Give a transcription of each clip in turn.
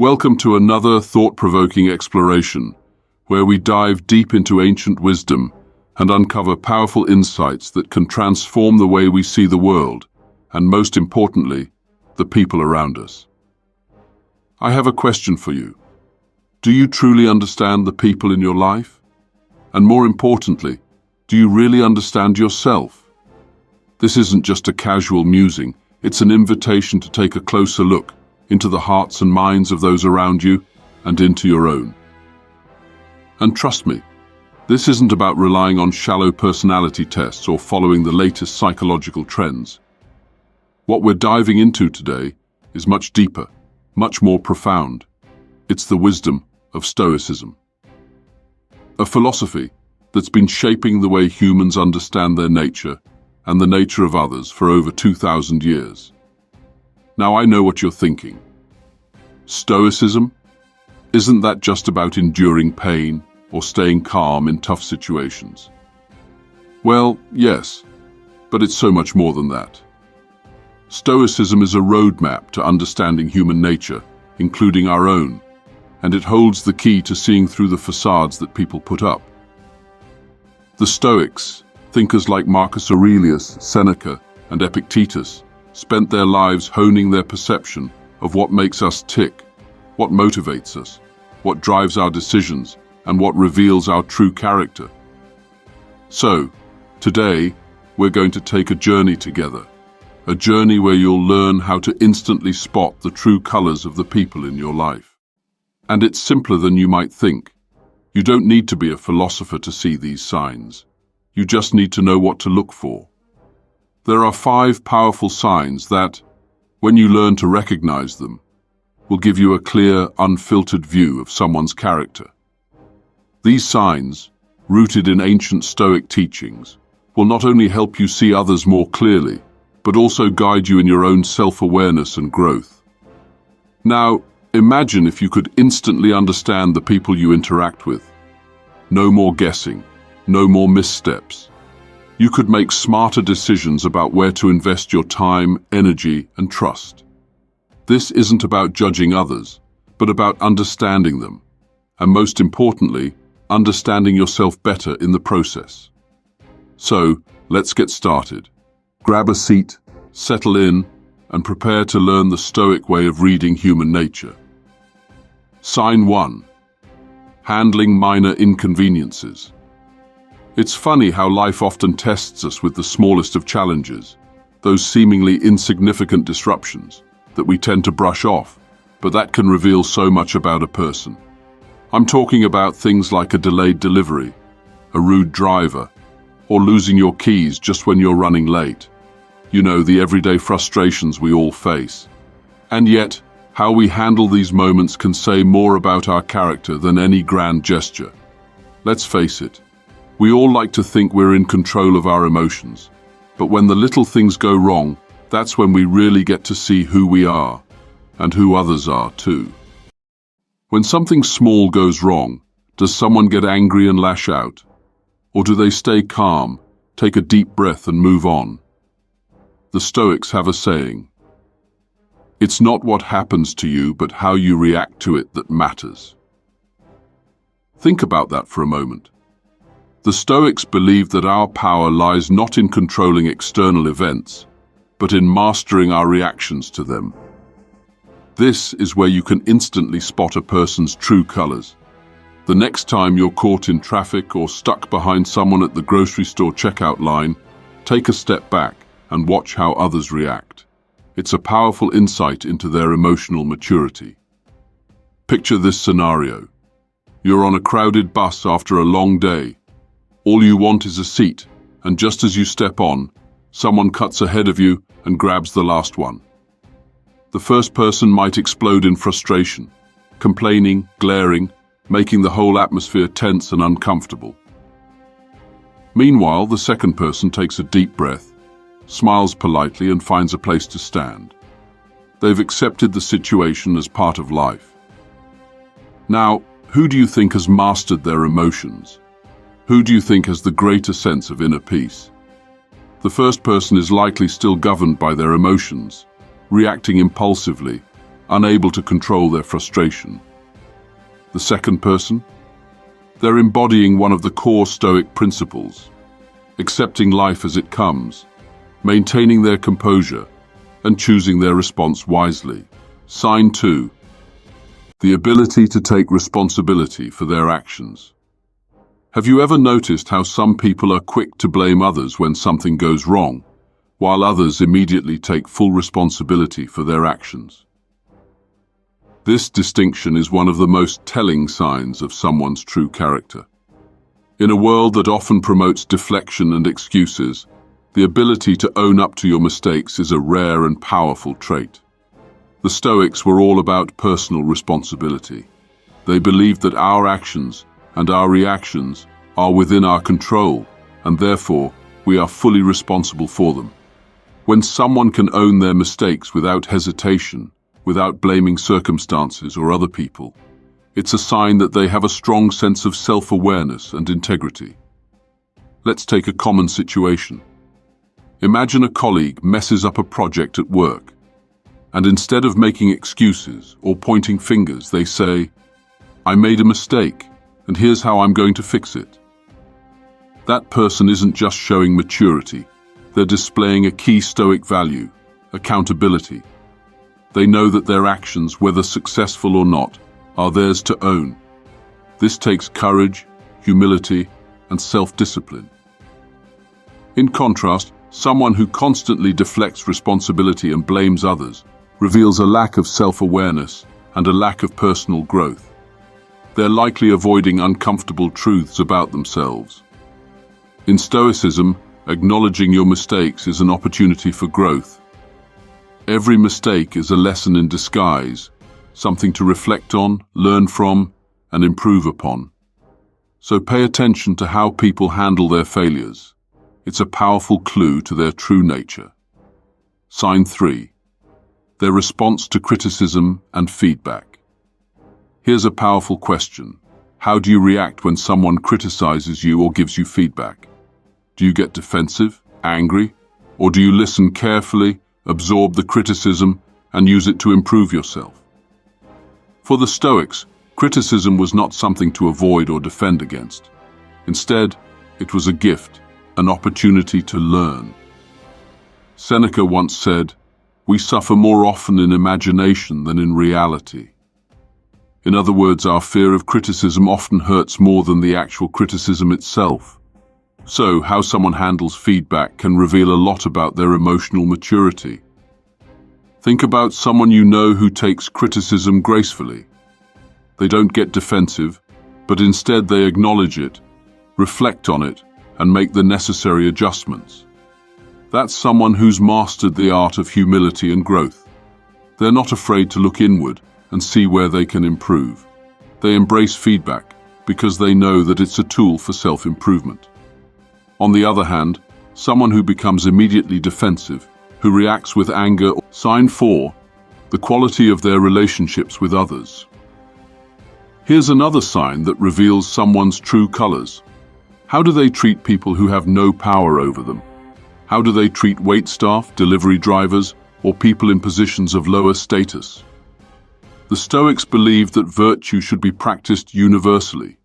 Welcome to another thought-provoking exploration, where we dive deep into ancient wisdom and uncover powerful insights that can transform the way we see the world, and most importantly, the people around us. I have a question for you. Do you truly understand the people in your life? And more importantly, do you really understand yourself? This isn't just a casual musing, it's an invitation to take a closer look into the hearts and minds of those around you and into your own. And trust me, this isn't about relying on shallow personality tests or following the latest psychological trends. What we're diving into today is much deeper, much more profound. It's the wisdom of Stoicism. A philosophy that's been shaping the way humans understand their nature and the nature of others for over 2,000 years. Now I know what you're thinking. Stoicism? Isn't that just about enduring pain or staying calm in tough situations? Well, yes, but it's so much more than that. Stoicism is a roadmap to understanding human nature, including our own, and it holds the key to seeing through the facades that people put up. The Stoics, thinkers like Marcus Aurelius, Seneca, and Epictetus, spent their lives honing their perception of what makes us tick, what motivates us, what drives our decisions, and what reveals our true character. So, today, we're going to take a journey together, a journey where you'll learn how to instantly spot the true colors of the people in your life. And it's simpler than you might think. You don't need to be a philosopher to see these signs. You just need to know what to look for. There are 5 powerful signs that, when you learn to recognize them, will give you a clear, unfiltered view of someone's character. These signs, rooted in ancient Stoic teachings, will not only help you see others more clearly, but also guide you in your own self-awareness and growth. Now, imagine if you could instantly understand the people you interact with. No more guessing, no more missteps. You could make smarter decisions about where to invest your time, energy, and trust. This isn't about judging others, but about understanding them, and most importantly, understanding yourself better in the process. So, let's get started. Grab a seat, settle in, and prepare to learn the Stoic way of reading human nature. Sign 1. Handling minor inconveniences. It's funny how life often tests us with the smallest of challenges, those seemingly insignificant disruptions that we tend to brush off, but that can reveal so much about a person. I'm talking about things like a delayed delivery, a rude driver, or losing your keys just when you're running late. You know, the everyday frustrations we all face. And yet, how we handle these moments can say more about our character than any grand gesture. Let's face it, we all like to think we're in control of our emotions, but when the little things go wrong, that's when we really get to see who we are, and who others are too. When something small goes wrong, does someone get angry and lash out? Or do they stay calm, take a deep breath and move on? The Stoics have a saying, "It's not what happens to you, but how you react to it that matters." Think about that for a moment. The Stoics believe that our power lies not in controlling external events, but in mastering our reactions to them. This is where you can instantly spot a person's true colors. The next time you're caught in traffic or stuck behind someone at the grocery store checkout line, take a step back and watch how others react. It's a powerful insight into their emotional maturity. Picture this scenario. You're on a crowded bus after a long day. All you want is a seat, and just as you step on, someone cuts ahead of you and grabs the last one. The first person might explode in frustration, complaining, glaring, making the whole atmosphere tense and uncomfortable. Meanwhile, the second person takes a deep breath, smiles politely, and finds a place to stand. They've accepted the situation as part of life. Now, who do you think has mastered their emotions? Who do you think has the greater sense of inner peace? The first person is likely still governed by their emotions, reacting impulsively, unable to control their frustration. The second person? They're embodying one of the core Stoic principles, accepting life as it comes, maintaining their composure, and choosing their response wisely. Sign 2. The ability to take responsibility for their actions. Have you ever noticed how some people are quick to blame others when something goes wrong, while others immediately take full responsibility for their actions? This distinction is one of the most telling signs of someone's true character. In a world that often promotes deflection and excuses, the ability to own up to your mistakes is a rare and powerful trait. The Stoics were all about personal responsibility. They believed that our actions and our reactions are within our control, and therefore we are fully responsible for them. When someone can own their mistakes without hesitation, without blaming circumstances or other people, it's a sign that they have a strong sense of self-awareness and integrity. Let's take a common situation. Imagine a colleague messes up a project at work, and instead of making excuses or pointing fingers, they say, "I made a mistake, and here's how I'm going to fix it." That person isn't just showing maturity, they're displaying a key Stoic value, accountability. They know that their actions, whether successful or not, are theirs to own. This takes courage, humility, and self-discipline. In contrast, someone who constantly deflects responsibility and blames others reveals a lack of self-awareness and a lack of personal growth. They're likely avoiding uncomfortable truths about themselves. In Stoicism, acknowledging your mistakes is an opportunity for growth. Every mistake is a lesson in disguise, something to reflect on, learn from, and improve upon. So pay attention to how people handle their failures. It's a powerful clue to their true nature. Sign 3. Their response to criticism and feedback. Here's a powerful question. How do you react when someone criticizes you or gives you feedback? Do you get defensive, angry, or do you listen carefully, absorb the criticism, and use it to improve yourself? For the Stoics, criticism was not something to avoid or defend against. Instead, it was a gift, an opportunity to learn. Seneca once said, "We suffer more often in imagination than in reality." In other words, our fear of criticism often hurts more than the actual criticism itself. So, how someone handles feedback can reveal a lot about their emotional maturity. Think about someone you know who takes criticism gracefully. They don't get defensive, but instead they acknowledge it, reflect on it, and make the necessary adjustments. That's someone who's mastered the art of humility and growth. They're not afraid to look inward and see where they can improve. They embrace feedback because they know that it's a tool for self-improvement. On the other hand, someone who becomes immediately defensive, who reacts with anger. Sign 4. The quality of their relationships with others. Here's another sign that reveals someone's true colors. How do they treat people who have no power over them? How do they treat waitstaff, delivery drivers, or people in positions of lower status? The Stoics believed that virtue should be practiced universally,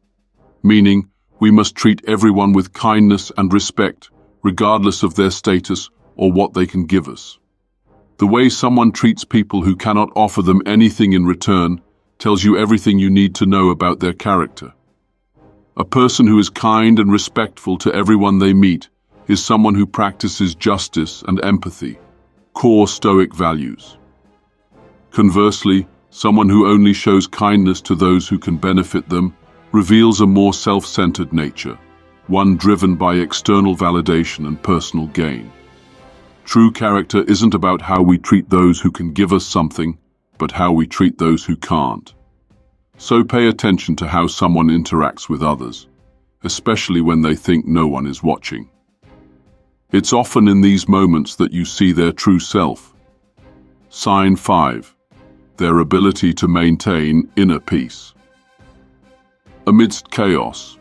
meaning we must treat everyone with kindness and respect, regardless of their status or what they can give us. The way someone treats people who cannot offer them anything in return tells you everything you need to know about their character. A person who is kind and respectful to everyone they meet is someone who practices justice and empathy, core Stoic values. Conversely, someone who only shows kindness to those who can benefit them reveals a more self-centered nature, one driven by external validation and personal gain. True character isn't about how we treat those who can give us something, but how we treat those who can't. So pay attention to how someone interacts with others, especially when they think no one is watching. It's often in these moments that you see their true self. Sign 5. Their ability to maintain inner peace amidst chaos.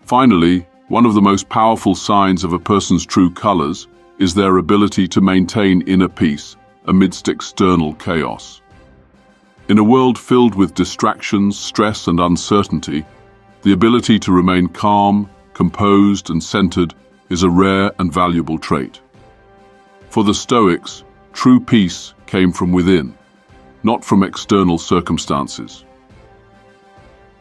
Finally, one of the most powerful signs of a person's true colors is their ability to maintain inner peace amidst external chaos. In a world filled with distractions, stress, and uncertainty, the ability to remain calm, composed, and centered is a rare and valuable trait. For the Stoics, true peace came from within, not from external circumstances.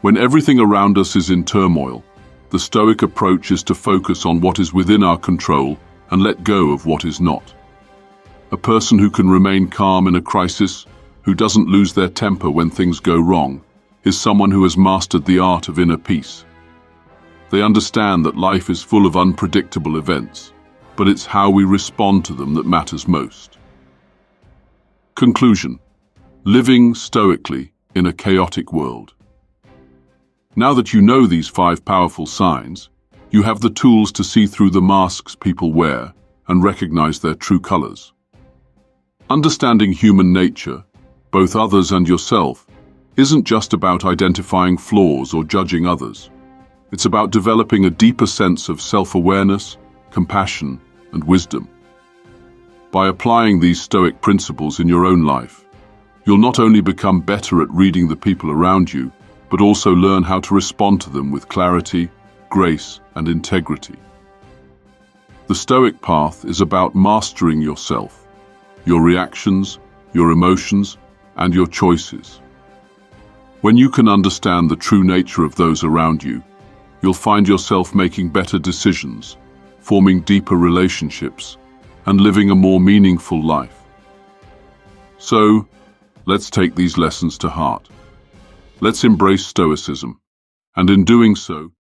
When everything around us is in turmoil, the Stoic approach is to focus on what is within our control and let go of what is not. A person who can remain calm in a crisis, who doesn't lose their temper when things go wrong, is someone who has mastered the art of inner peace. They understand that life is full of unpredictable events, but it's how we respond to them that matters most. Conclusion: living stoically in a chaotic world. Now that you know these 5 powerful signs, you have the tools to see through the masks people wear and recognize their true colors. Understanding human nature, both others and yourself, isn't just about identifying flaws or judging others. It's about developing a deeper sense of self-awareness, compassion, and wisdom. By applying these Stoic principles in your own life, you'll not only become better at reading the people around you, but also learn how to respond to them with clarity, grace, and integrity. The Stoic path is about mastering yourself, your reactions, your emotions, and your choices. When you can understand the true nature of those around you, you'll find yourself making better decisions, forming deeper relationships, and living a more meaningful life. So, let's take these lessons to heart. Let's embrace Stoicism, and in doing so,